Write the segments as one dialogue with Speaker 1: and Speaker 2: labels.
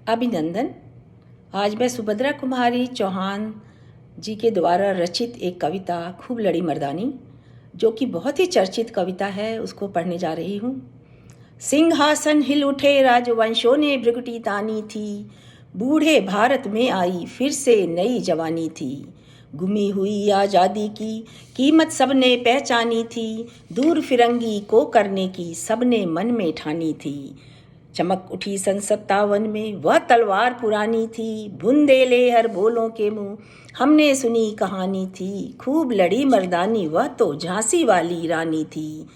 Speaker 1: अभिनंदन। आज मैं सुभद्रा कुमारी चौहान जी के द्वारा रचित एक कविता खूब लड़ी मर्दानी, जो कि बहुत ही चर्चित कविता है, उसको पढ़ने जा रही हूँ। सिंहासन हिल उठे राजवंशों ने भ्रिकुटी तानी थी, बूढ़े भारत में आई फिर से नई जवानी थी। गुमी हुई आज़ादी की कीमत सबने पहचानी थी, दूर फिरंगी को करने की सबने मन में ठानी थी। चमक उठी सन 57 में वह तलवार पुरानी थी, बुंदेले हर बोलों के मुंह हमने सुनी कहानी थी। खूब लड़ी मर्दानी वह तो झांसी वाली रानी थी।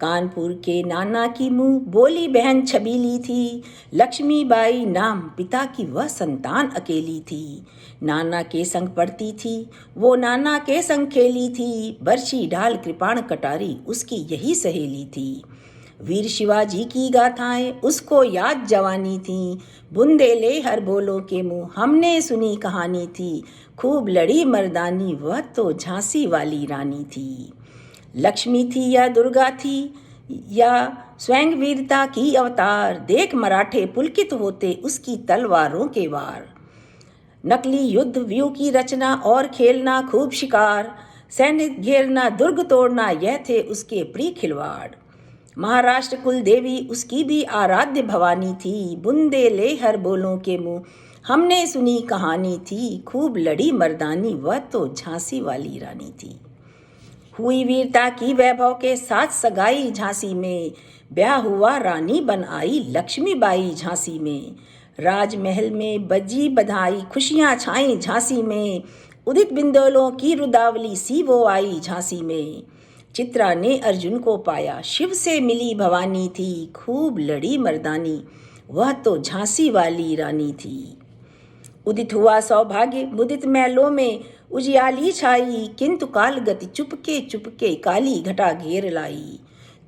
Speaker 1: कानपुर के नाना की मुंह बोली बहन छबीली थी, लक्ष्मीबाई नाम पिता की वह संतान अकेली थी। नाना के संग पढ़ती थी वो नाना के संग खेली थी, बरछी ढाल कृपाण कटारी उसकी यही सहेली थी। वीर शिवाजी की गाथाएं उसको याद जवानी थी, बुंदेले हर बोलों के मुंह हमने सुनी कहानी थी। खूब लड़ी मर्दानी वह तो झांसी वाली रानी थी। लक्ष्मी थी या दुर्गा थी या स्वयं वीरता की अवतार, देख मराठे पुलकित होते उसकी तलवारों के वार। नकली युद्ध व्यू की रचना और खेलना खूब शिकार, सैन्य घेरना दुर्ग तोड़ना यह थे उसके प्रिय खिलवाड़। महाराष्ट्र कुल देवी उसकी भी आराध्य भवानी थी, बुंदेले हर बोलों के मुंह हमने सुनी कहानी थी। खूब लड़ी मर्दानी वह तो झांसी वाली रानी थी। हुई वीरता की वैभव के साथ सगाई झांसी में, ब्याह हुआ रानी बन आई लक्ष्मीबाई झांसी में। राजमहल में बजी बधाई खुशियां छाई झांसी में, उदित बिंदोलों की रुदावली सी वो आई झांसी में। चित्रा ने अर्जुन को पाया शिव से मिली भवानी थी, खूब लड़ी मर्दानी वह तो झांसी वाली रानी थी। उदित हुआ सौभाग्य मुदित महलों में उजियाली छाई, किंतु काल गति चुपके काली घटा घेर लाई।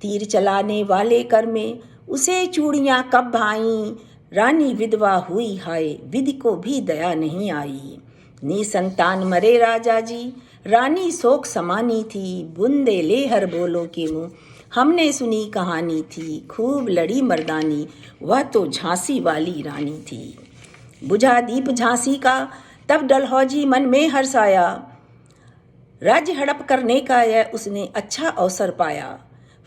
Speaker 1: तीर चलाने वाले कर में उसे चूड़ियां कब भाई, रानी विधवा हुई हाय विधि को भी दया नहीं आई। निसंतान मरे राजा जी रानी शोक समानी थी, बुंदेले हर बोलों के मुंह हमने सुनी कहानी थी। खूब लड़ी मर्दानी वह तो झांसी वाली रानी थी। बुझा दीप झांसी का तब डलहौजी मन में हर्षाया, राज्य हड़प करने का यह उसने अच्छा अवसर पाया।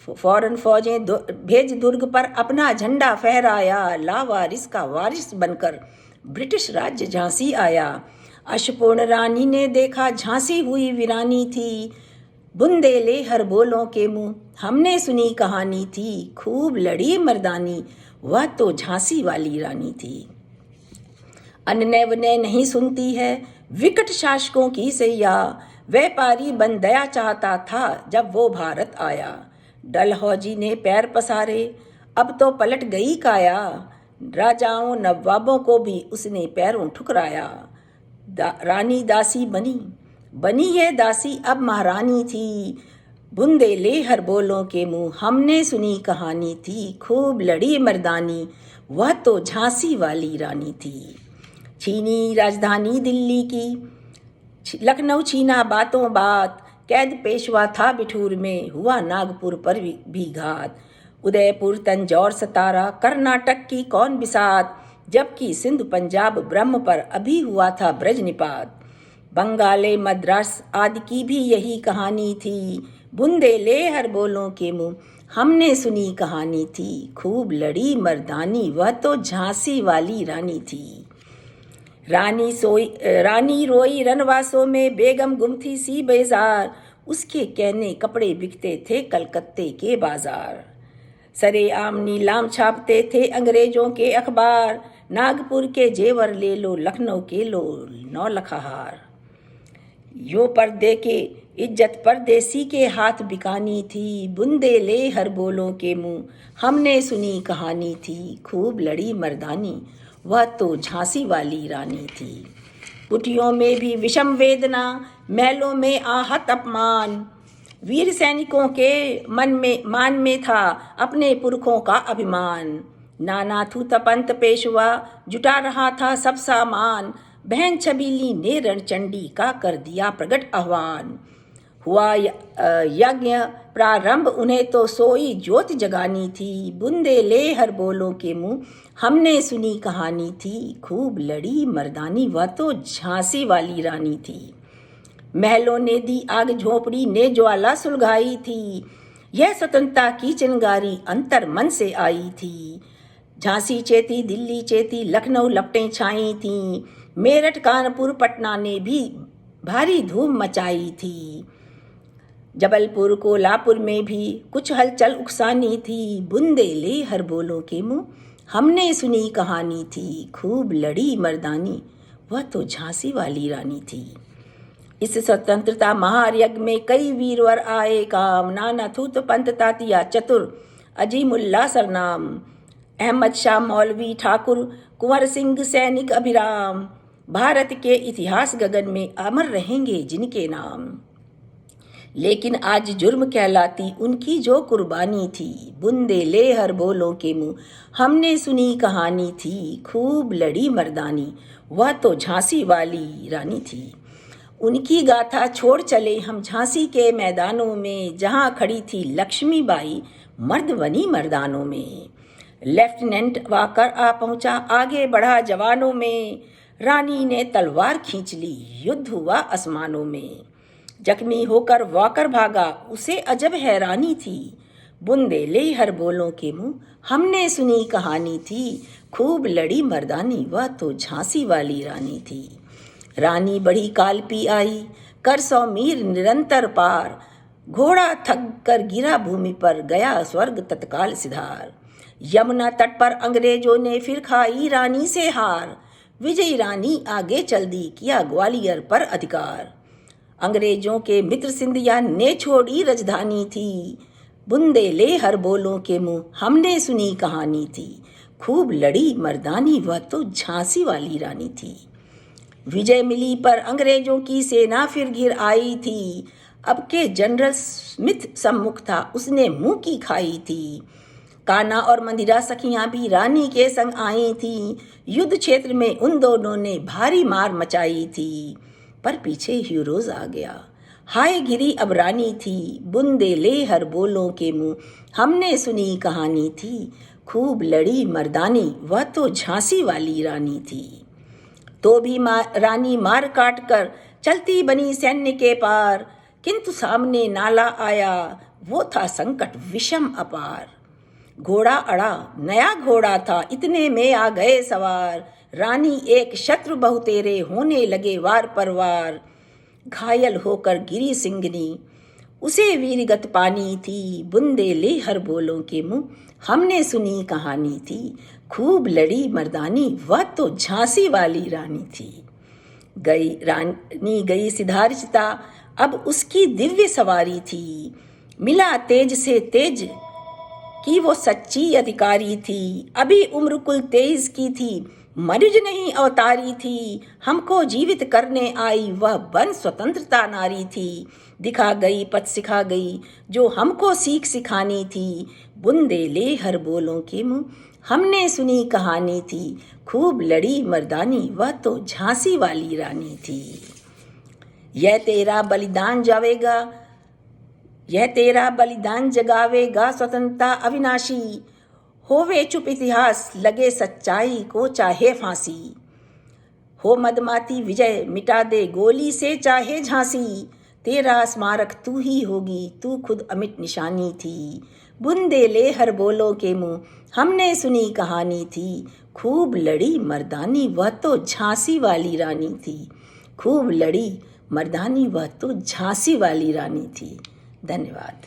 Speaker 1: फौरन फौजें भेज दुर्ग पर अपना झंडा फहराया, लावारिस का वारिस बनकर ब्रिटिश राज्य झांसी आया। अशपूर्ण रानी ने देखा झांसी हुई वीरानी थी, बुंदेले हर बोलों के मुंह हमने सुनी कहानी थी। खूब लड़ी मर्दानी वह तो झांसी वाली रानी थी। अन्य वनय नहीं सुनती है विकट शासकों की सैया, व्यापारी बन दया चाहता था जब वो भारत आया। डलहौजी ने पैर पसारे अब तो पलट गई काया, राजाओं नवाबों को भी उसने पैरों ठुकराया। रानी दासी बनी यह दासी अब महारानी थी, बुंदेले हर बोलों के मुंह हमने सुनी कहानी थी। खूब लड़ी मर्दानी वह तो झांसी वाली रानी थी। छीनी राजधानी दिल्ली की लखनऊ छीना बातों बात, कैद पेशवा था बिठूर में हुआ नागपुर पर भी घात। उदयपुर तंजौर सतारा कर्नाटक की कौन बिसात, जबकि सिंध पंजाब ब्रह्म पर अभी हुआ था ब्रज निपात। बंगाले मद्रास आदि की भी यही कहानी थी, बुंदेले हर बोलों के मुंह हमने सुनी कहानी थी। खूब लड़ी मर्दानी वह तो झांसी वाली रानी थी। रानी रोई रनवासों में बेगम गुम थी सी बेजार, उसके कहने कपड़े बिकते थे कलकत्ते के बाजार। सरे आम नीलाम छापते थे अंग्रेजों के अखबार, नागपुर के जेवर ले लो लखनऊ के लो 9 लखाहार। यो पर्दे के इज्जत परदेसी के हाथ बिकानी थी, बुंदेले हर बोलों के मुंह हमने सुनी कहानी थी। खूब लड़ी मर्दानी वह तो झांसी वाली रानी थी। कुटियों में भी विषम वेदना, महलों में आहत अपमान, वीर सैनिकों के मान में था अपने पुरखों का अभिमान। नाना थूतपंत पेशवा जुटा रहा था सब सामान, बहन छबीली ने रणचंडी का कर दिया प्रगट आह्वान। हुआ यज्ञ प्रारंभ, उन्हें तो सोई ज्योत जगानी थी। बूंदे ले हर बोलों के मुँह, हमने सुनी कहानी थी। खूब लड़ी मर्दानी, वह तो झांसी वाली रानी थी। महलों ने दी आग, झोपड़ी ने ज्वाला सुलगाई थी। यह स्वतंत्रता की चिंगारी अंतर मन से आई थी। झांसी चेती, दिल्ली चेती, लखनऊ लपटें छाई थीं। मेरठ कानपुर पटना ने भी भारी धूम मचाई थी। जबलपुर कोल्हापुर में भी कुछ हलचल उकसानी थी। बूंदे ले हर बोलों के मुँह, हमने सुनी कहानी थी। खूब लड़ी मर्दानी, वह तो झांसी वाली रानी थी। इस स्वतंत्रता महायज्ञ में कई वीरवर आए काम। नाना थूत पंत तातिया चतुर, अजीमुल्ला सरनाम, अहमद शाह मौलवी ठाकुर, कुंवर सिंह सैनिक अभिराम। भारत के इतिहास गगन में अमर रहेंगे जिनके नाम। लेकिन आज जुर्म कहलाती उनकी जो कुर्बानी थी। बूंदे ले हर बोलों के मुँह, हमने सुनी कहानी थी। खूब लड़ी मर्दानी, वह तो झांसी वाली रानी थी। उनकी गाथा छोड़ चले हम झांसी के मैदानों में, जहाँ खड़ी थी लक्ष्मीबाई मर्द बनी मर्दानों में। लेफ्टिनेंट वाकर आ पहुँचा, आगे बढ़ा जवानों में। रानी ने तलवार खींच ली, युद्ध हुआ आसमानों में। जख्मी होकर वाकर भागा, उसे अजब हैरानी थी। बूंदे ले हर बोलों के मुँह, हमने सुनी कहानी थी। खूब लड़ी मर्दानी, वह तो झांसी वाली रानी थी। रानी बड़ी कालपी आई, कर 100 मील निरंतर पार। घोड़ा थक कर गिरा भूमि पर, गया स्वर्ग तत्काल सिधार। यमुना तट पर अंग्रेजों ने फिर खाई रानी से हार। विजयी रानी आगे चल दी, किया ग्वालियर पर अधिकार। अंग्रेजों के मित्र सिंधिया ने छोड़ी राजधानी थी। बूंदे ले हर बोलों के मुँह, हमने सुनी कहानी थी। खूब लड़ी मर्दानी, वह तो झांसी वाली रानी थी। विजय मिली पर अंग्रेजों की सेना फिर घिर आई थी। अब के जनरल स्मिथ सम्मुख था, उसने मुंह की खाई थी। कान्हा और मंदिरा सखियां भी रानी के संग आई थी। युद्ध क्षेत्र में उन दोनों ने भारी मार मचाई थी। पर पीछे हीरोज आ गया, हाय गिरी अब रानी थी। बूंदे ले हर बोलों के मुँह, हमने सुनी कहानी थी। खूब लड़ी मर्दानी, वह तो झांसी वाली रानी थी। तो भी रानी मार काट कर चलती बनी सैन्य के पार। किंतु सामने नाला आया, वो था संकट विषम अपार। घोड़ा अड़ा, नया घोड़ा था, इतने में आ गए सवार। रानी एक शत्रु बहुतेरे, होने लगे वार पर वार। घायल होकर गिरी सिंगनी, उसे वीरगत पानी थी। बूंदे ले हर बोलों के मुँह, हमने सुनी कहानी थी। खूब लड़ी मर्दानी, वह तो झांसी वाली रानी थी। गई रानी गई सिधारिचता, अब उसकी दिव्य सवारी थी। मिला तेज से तेज कि वो सच्ची अधिकारी थी। अभी उम्र कुल 23 की थी, मनुज नहीं अवतारी थी। हमको जीवित करने आई, वह बन स्वतंत्रता नारी थी। दिखा गई पथ सिखा गई, जो हमको सीख सिखानी थी। बूंदे ले हर बोलों के मुँह, हमने सुनी कहानी थी। खूब लड़ी मर्दानी, वह तो झांसी वाली रानी थी। यह तेरा बलिदान जावेगा, यह तेरा बलिदान जगावेगा स्वतंत्रता अविनाशी। होवे चुप इतिहास, लगे सच्चाई को चाहे फांसी। हो मदमाती विजय, मिटा दे गोली से चाहे झांसी। तेरा स्मारक तू ही होगी, तू खुद अमिट निशानी थी। बूंदे ले हर बोलों के मुँह, हमने सुनी कहानी थी। खूब लड़ी मर्दानी, वह तो झांसी वाली रानी थी। खूब लड़ी मर्दानी, वह तो झांसी वाली रानी थी। धन्यवाद।